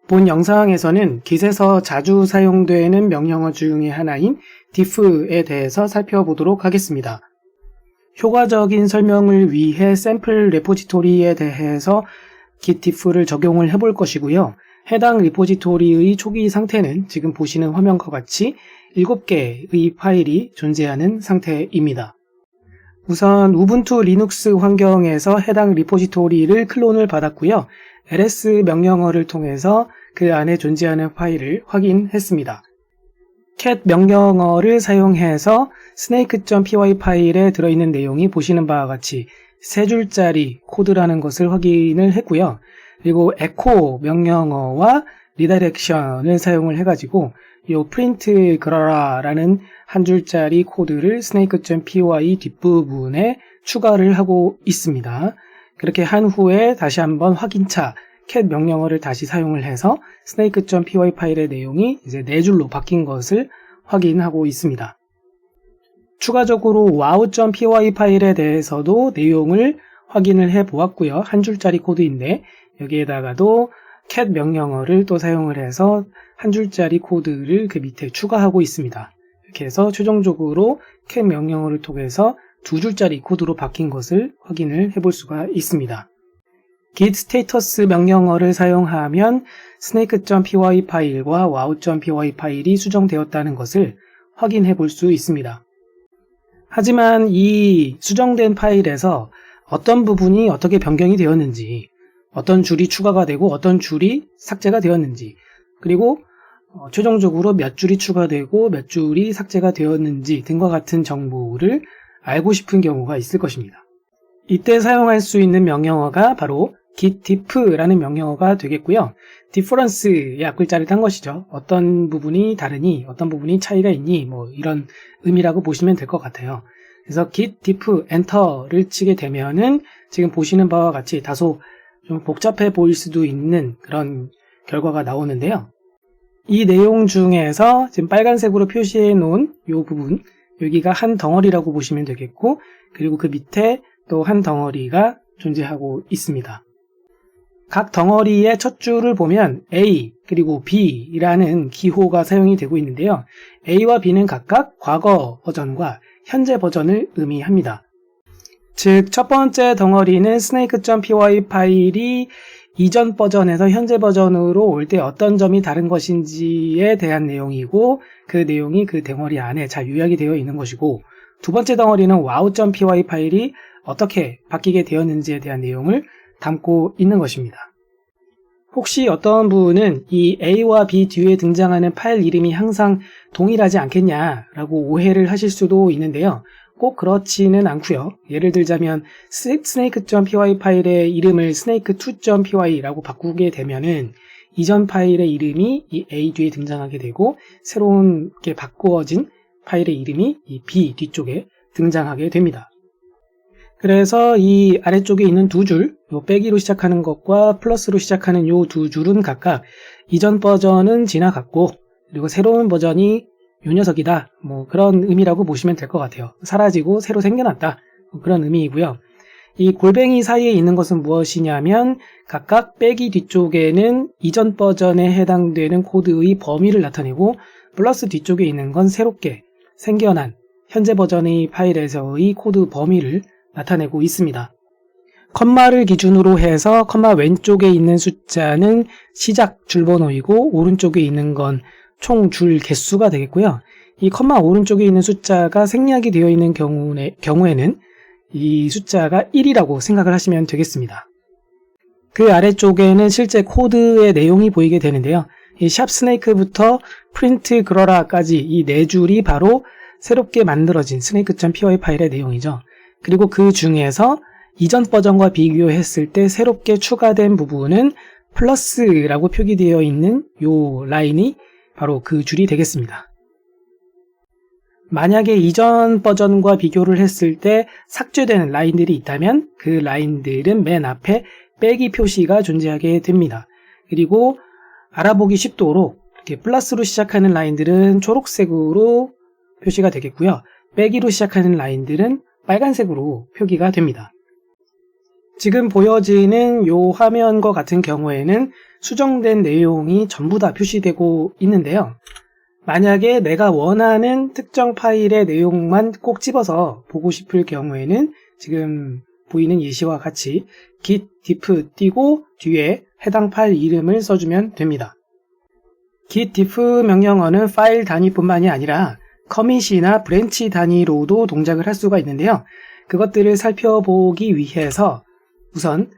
본 영상에서는 Git에서 자주 사용되는 명령어 중의 하나인 diff에 대해서 살펴보도록 하겠습니다. 효과적인 설명을 위해 샘플 레포지토리에 대해서 Git diff를 적용을 해볼 것이고요. 해당 리포지토리의 초기 상태는 지금 보시는 화면과 같이 7개의 파일이 존재하는 상태입니다. 우선 우분투 리눅스 환경에서 해당 리포지토리를 클론을 받았고요. ls 명령어를 통해서 그 안에 존재하는 파일을 확인했습니다. cat 명령어를 사용해서 snake.py 파일에 들어있는 내용이 보시는 바와 같이 3줄짜리 코드라는 것을 확인을 했고요. 그리고 echo 명령어와 redirection을 사용을 해가지고 이 print 그러라라는 한 줄짜리 코드를 snake.py 뒷부분에 추가를 하고 있습니다. 그렇게 한 후에 다시 한번 확인차 cat 명령어를 다시 사용을 해서 snake.py 파일의 내용이 이제 4줄로 바뀐 것을 확인하고 있습니다. 추가적으로 wow.py 파일에 대해서도 내용을 확인을 해 보았고요. 한 줄짜리 코드인데 여기에다가도 cat 명령어를 또 사용을 해서 한 줄짜리 코드를 그 밑에 추가하고 있습니다. 이렇게 해서 최종적으로 cat 명령어를 통해서 2줄짜리 코드로 바뀐 것을 확인을 해볼 수가 있습니다. git status 명령어를 사용하면 snake.py 파일과 wow.py 파일이 수정되었다는 것을 확인해 볼 수 있습니다. 하지만 이 수정된 파일에서 어떤 부분이 어떻게 변경이 되었는지, 어떤 줄이 추가가 되고 어떤 줄이 삭제가 되었는지, 그리고 최종적으로 몇 줄이 추가되고 몇 줄이 삭제가 되었는지 등과 같은 정보를 알고 싶은 경우가 있을 것입니다. 이때 사용할 수 있는 명령어가 바로 git diff라는 명령어가 되겠고요. difference의 앞글자를 딴 것이죠. 어떤 부분이 다르니, 어떤 부분이 차이가 있니, 뭐 이런 의미라고 보시면 될 것 같아요. 그래서 git diff 엔터를 치게 되면은 지금 보시는 바와 같이 다소 좀 복잡해 보일 수도 있는 그런 결과가 나오는데요. 이 내용 중에서 지금 빨간색으로 표시해 놓은 이 부분, 여기가 한 덩어리라고 보시면 되겠고, 그리고 그 밑에 또 한 덩어리가 존재하고 있습니다. 각 덩어리의 첫 줄을 보면 A 그리고 B라는 기호가 사용이 되고 있는데요. A와 B는 각각 과거 버전과 현재 버전을 의미합니다. 즉, 첫 번째 덩어리는 snake.py 파일이 이전 버전에서 현재 버전으로 올 때 어떤 점이 다른 것인지에 대한 내용이고, 그 내용이 그 덩어리 안에 잘 요약이 되어 있는 것이고, 두 번째 덩어리는 wow.py 파일이 어떻게 바뀌게 되었는지에 대한 내용을 담고 있는 것입니다. 혹시 어떤 분은 이 A와 B 뒤에 등장하는 파일 이름이 항상 동일하지 않겠냐라고 오해를 하실 수도 있는데요. 꼭 그렇지는 않고요. 예를 들자면 snake.py 파일의 이름을 snake2.py라고 바꾸게 되면은 이전 파일의 이름이 이 A 뒤에 등장하게 되고 새롭게 바꾸어진 파일의 이름이 이 B 뒤쪽에 등장하게 됩니다. 그래서 이 아래쪽에 있는 두 줄, 요 빼기로 시작하는 것과 플러스로 시작하는 요 두 줄은 각각 이전 버전은 지나갔고, 그리고 새로운 버전이 요 녀석이다. 뭐 그런 의미라고 보시면 될 것 같아요. 사라지고 새로 생겨났다. 그런 의미이고요. 이 골뱅이 사이에 있는 것은 무엇이냐면 각각 빼기 뒤쪽에는 이전 버전에 해당되는 코드의 범위를 나타내고, 플러스 뒤쪽에 있는 건 새롭게 생겨난 현재 버전의 파일에서의 코드 범위를 나타내고 있습니다. 컴마를 기준으로 해서 컴마 왼쪽에 있는 숫자는 시작 줄번호이고 오른쪽에 있는 건 총 줄 개수가 되겠고요. 이 컴마 오른쪽에 있는 숫자가 생략이 되어 있는 경우에는 이 숫자가 1이라고 생각을 하시면 되겠습니다. 그 아래쪽에는 실제 코드의 내용이 보이게 되는데요. 이 샵스네이크부터 프린트 그러라까지 이 4줄이 바로 새롭게 만들어진 snake.py 파일의 내용이죠. 그리고 그 중에서 이전 버전과 비교했을 때 새롭게 추가된 부분은 플러스라고 표기되어 있는 요 라인이 바로 그 줄이 되겠습니다. 만약에 이전 버전과 비교를 했을 때 삭제되는 라인들이 있다면 그 라인들은 맨 앞에 빼기 표시가 존재하게 됩니다. 그리고 알아보기 쉽도록 이렇게 플러스로 시작하는 라인들은 초록색으로 표시가 되겠고요. 빼기로 시작하는 라인들은 빨간색으로 표기가 됩니다. 지금 보여지는 요 화면과 같은 경우에는 수정된 내용이 전부 다 표시되고 있는데요. 만약에 내가 원하는 특정 파일의 내용만 꼭 집어서 보고 싶을 경우에는 지금 보이는 예시와 같이 git diff 띄고 뒤에 해당 파일 이름을 써주면 됩니다. git diff 명령어는 파일 단위뿐만이 아니라 커밋이나 브랜치 단위로도 동작을 할 수가 있는데요. 그것들을 살펴보기 위해서 우선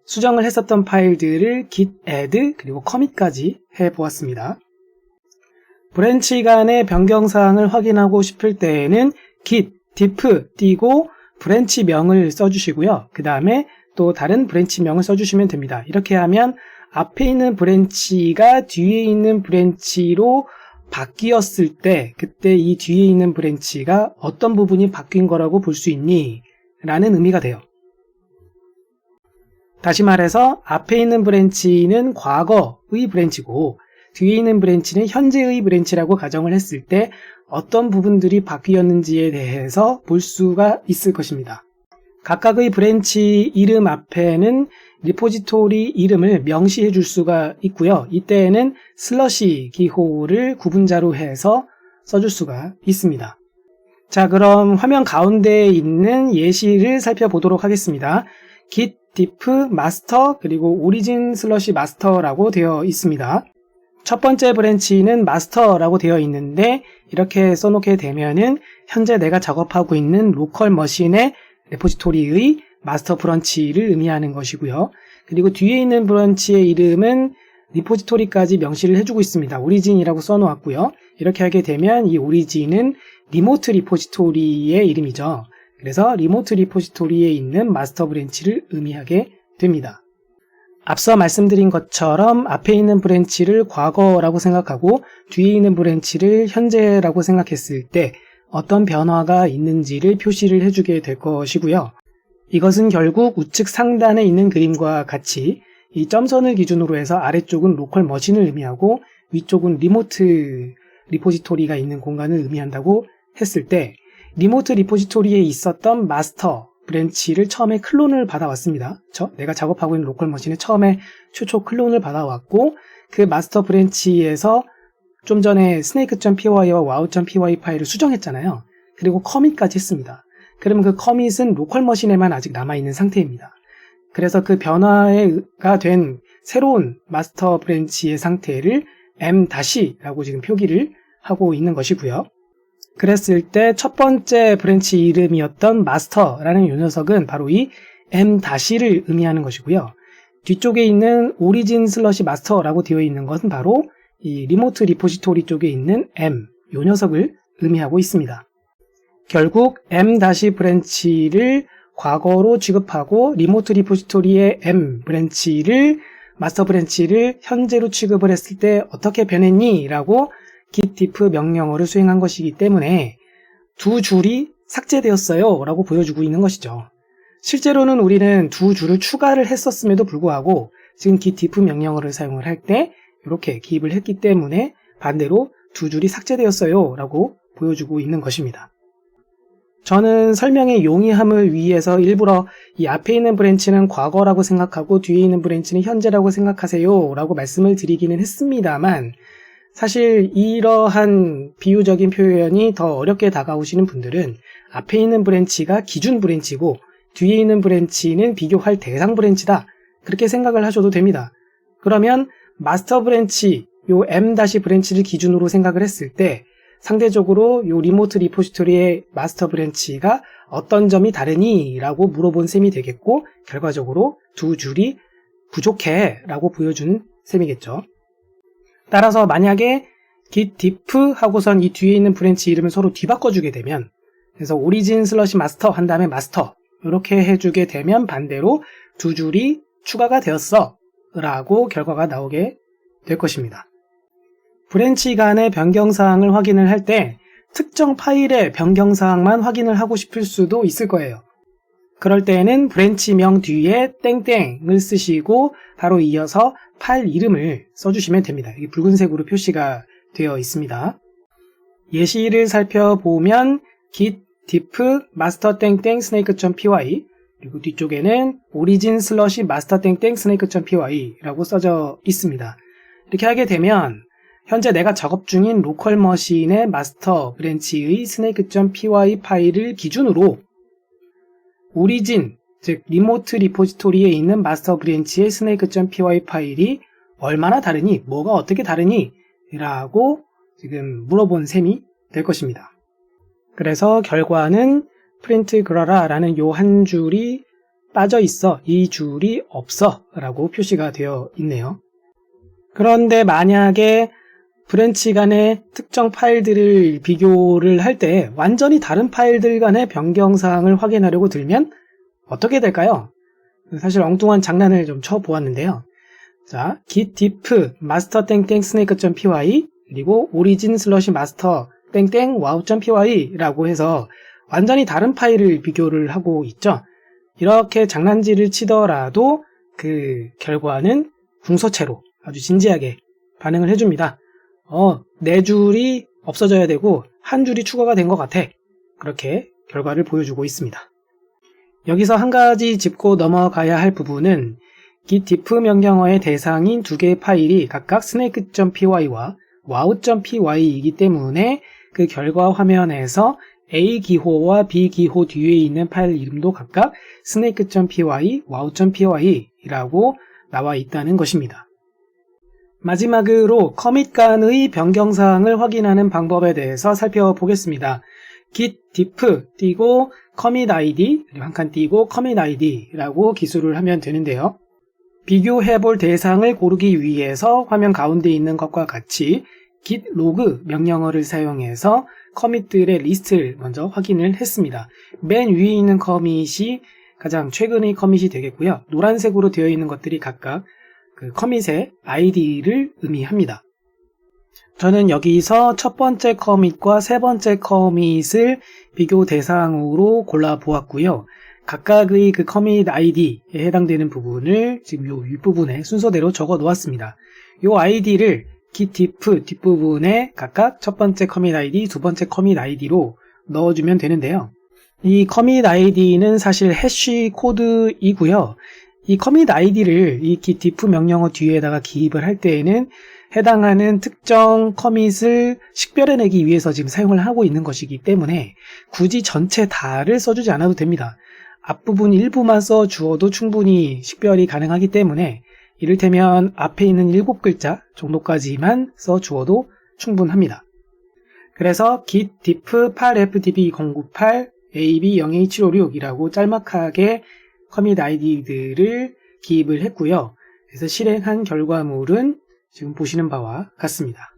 수정을 했었던 파일들을 git add 그리고 comit까지 해보았습니다. 브랜치 간의 변경사항을 확인하고 싶을 때에는 git diff 띄고 브랜치 명을 써주시고요. 그 다음에 또 다른 브랜치 명을 써주시면 됩니다. 이렇게 하면 앞에 있는 브랜치가 뒤에 있는 브랜치로 바뀌었을 때 그때 이 뒤에 있는 브랜치가 어떤 부분이 바뀐 거라고 볼 수 있니? 라는 의미가 돼요. 다시 말해서 앞에 있는 브랜치는 과거의 브랜치고 뒤에 있는 브랜치는 현재의 브랜치라고 가정을 했을 때 어떤 부분들이 바뀌었는지에 대해서 볼 수가 있을 것입니다. 각각의 브랜치 이름 앞에는 리포지토리 이름을 명시해 줄 수가 있고요. 이때에는 슬러시 기호를 구분자로 해서 써줄 수가 있습니다. 자, 그럼 화면 가운데에 있는 예시를 살펴보도록 하겠습니다. git diff master 그리고 origin 슬러시 master라고 되어 있습니다. 첫 번째 브랜치는 마스터라고 되어 있는데 이렇게 써놓게 되면은 현재 내가 작업하고 있는 로컬 머신의 레포지토리의 마스터 브런치를 의미하는 것이고요. 그리고 뒤에 있는 브런치의 이름은 리포지토리까지 명시를 해주고 있습니다. 오리진이라고 써놓았고요. 이렇게 하게 되면 이 오리진은 리모트 리포지토리의 이름이죠. 그래서 리모트 리포지토리에 있는 마스터 브랜치를 의미하게 됩니다. 앞서 말씀드린 것처럼 앞에 있는 브랜치를 과거라고 생각하고 뒤에 있는 브랜치를 현재라고 생각했을 때 어떤 변화가 있는지를 표시를 해주게 될 것이고요. 이것은 결국 우측 상단에 있는 그림과 같이 이 점선을 기준으로 해서 아래쪽은 로컬 머신을 의미하고 위쪽은 리모트 리포지토리가 있는 공간을 의미한다고 했을 때 리모트 리포지토리에 있었던 마스터 브랜치를 처음에 클론을 받아왔습니다. 내가 작업하고 있는 로컬 머신에 처음에 최초 클론을 받아왔고 그 마스터 브랜치에서 좀 전에 snake.py와 wow.py 파일을 수정했잖아요. 그리고 커밋까지 했습니다. 그러면 그 커밋은 로컬 머신에만 아직 남아있는 상태입니다. 그래서 그 변화가 된 새로운 마스터 브랜치의 상태를 m-라고 지금 표기를 하고 있는 것이고요. 그랬을 때 첫 번째 브랜치 이름이었던 마스터라는 이 녀석은 바로 이 m-를 의미하는 것이고요. 뒤쪽에 있는 origin 슬러시 마스터라고 되어 있는 것은 바로 이 리모트 리포지토리 쪽에 있는 m, 이 녀석을 의미하고 있습니다. 결국 m-브랜치를 과거로 취급하고 리모트 리포지토리의 m 브랜치를 마스터 브랜치를 현재로 취급을 했을 때 어떻게 변했니? 라고 git diff 명령어를 수행한 것이기 때문에 두 줄이 삭제되었어요 라고 보여주고 있는 것이죠. 실제로는 우리는 두 줄을 추가를 했었음에도 불구하고 지금 git diff 명령어를 사용을 할 때 이렇게 기입을 했기 때문에 반대로 두 줄이 삭제되었어요 라고 보여주고 있는 것입니다. 저는 설명의 용이함을 위해서 일부러 이 앞에 있는 브랜치는 과거라고 생각하고 뒤에 있는 브랜치는 현재라고 생각하세요 라고 말씀을 드리기는 했습니다만 사실 이러한 비유적인 표현이 더 어렵게 다가오시는 분들은 앞에 있는 브랜치가 기준 브랜치고 뒤에 있는 브랜치는 비교할 대상 브랜치다 그렇게 생각을 하셔도 됩니다. 그러면 마스터 브랜치, 요 m-브랜치를 기준으로 생각을 했을 때 상대적으로 요 리모트 리포지토리의 마스터 브랜치가 어떤 점이 다르니? 라고 물어본 셈이 되겠고 결과적으로 두 줄이 부족해 라고 보여주는 셈이겠죠. 따라서 만약에 git diff 하고선 이 뒤에 있는 브랜치 이름을 서로 뒤바꿔주게 되면 그래서 origin 슬러시 마스터 한 다음에 마스터 이렇게 해주게 되면 반대로 두 줄이 추가가 되었어 라고 결과가 나오게 될 것입니다. 브랜치 간의 변경사항을 확인을 할 때 특정 파일의 변경사항만 확인을 하고 싶을 수도 있을 거예요. 그럴 때에는 브랜치명 뒤에 땡땡을 쓰시고 바로 이어서 파일 이름을 써주시면 됩니다. 이게 붉은색으로 표시가 되어 있습니다. 예시를 살펴보면 git diff master snake.py 그리고 뒤쪽에는 origin 슬러시 마스터 땡땡 snake.py 라고 써져 있습니다. 이렇게 하게 되면 현재 내가 작업 중인 로컬 머신의 마스터 브랜치의 snake.py 파일을 기준으로 origin, 즉 리모트 리포지토리에 있는 마스터 브랜치의 snake.py 파일이 얼마나 다르니, 뭐가 어떻게 다르니 라고 지금 물어본 셈이 될 것입니다. 그래서 결과는 프린트 그러라 라는 요 한 줄이 빠져 있어, 이 줄이 없어 라고 표시가 되어 있네요. 그런데 만약에 브랜치 간의 특정 파일들을 비교를 할 때 완전히 다른 파일들 간의 변경사항을 확인하려고 들면 어떻게 될까요? 사실 엉뚱한 장난을 좀 쳐보았는데요. 자, git diff master 땡땡 snake.py 그리고 origin 슬러시 master 땡땡 wow.py 라고 해서 완전히 다른 파일을 비교를 하고 있죠. 이렇게 장난질을 치더라도 그 결과는 궁서체로 아주 진지하게 반응을 해줍니다. 네 줄이 없어져야 되고 한 줄이 추가가 된 것 같아. 그렇게 결과를 보여주고 있습니다. 여기서 한 가지 짚고 넘어가야 할 부분은 git diff 명령어의 대상인 두 개의 파일이 각각 snake.py와 wow.py이기 때문에 그 결과 화면에서 A 기호와 B 기호 뒤에 있는 파일 이름도 각각 snake.py, wow.py라고 나와 있다는 것입니다. 마지막으로 커밋 간의 변경사항을 확인하는 방법에 대해서 살펴보겠습니다. git diff 띄고 commit id, 그리고 한 칸 띄고 commit id라고 기술을 하면 되는데요. 비교해볼 대상을 고르기 위해서 화면 가운데 있는 것과 같이 git log 명령어를 사용해서 커밋들의 리스트를 먼저 확인을 했습니다. 맨 위에 있는 커밋이 가장 최근의 커밋이 되겠고요. 노란색으로 되어 있는 것들이 각각 그 커밋의 아이디를 의미합니다. 저는 여기서 첫 번째 커밋과 세 번째 커밋을 비교 대상으로 골라보았고요. 각각의 그 커밋 아이디에 해당되는 부분을 지금 요 윗부분에 순서대로 적어 놓았습니다. 요 아이디를 git diff 뒷부분에 각각 첫 번째 커밋 아이디, 두 번째 커밋 아이디로 넣어주면 되는데요. 이 커밋 아이디는 사실 해시 코드이고요. 이 커밋 아이디를 이 git diff 명령어 뒤에다가 기입을 할 때에는 해당하는 특정 커밋을 식별해내기 위해서 지금 사용을 하고 있는 것이기 때문에 굳이 전체 다를 써주지 않아도 됩니다. 앞부분 일부만 써주어도 충분히 식별이 가능하기 때문에 이를테면 앞에 있는 7글자 정도까지만 써주어도 충분합니다. 그래서 git diff 8fdb098 ab0a756이라고 짤막하게 커밋 아이디들을 기입을 했고요. 그래서 실행한 결과물은 지금 보시는 바와 같습니다.